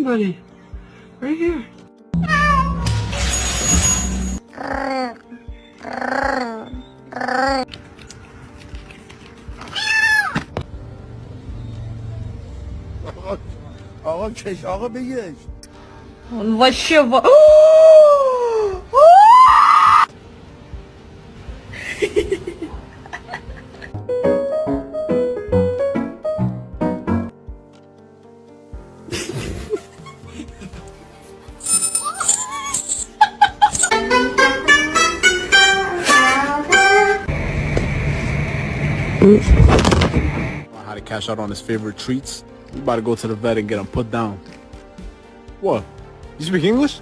on, buddy. Right here. آقا کشاقه بگیرش. Он вообще How to cash out on his favorite treats. We about to go to the vet and get him put down. What? You speak English?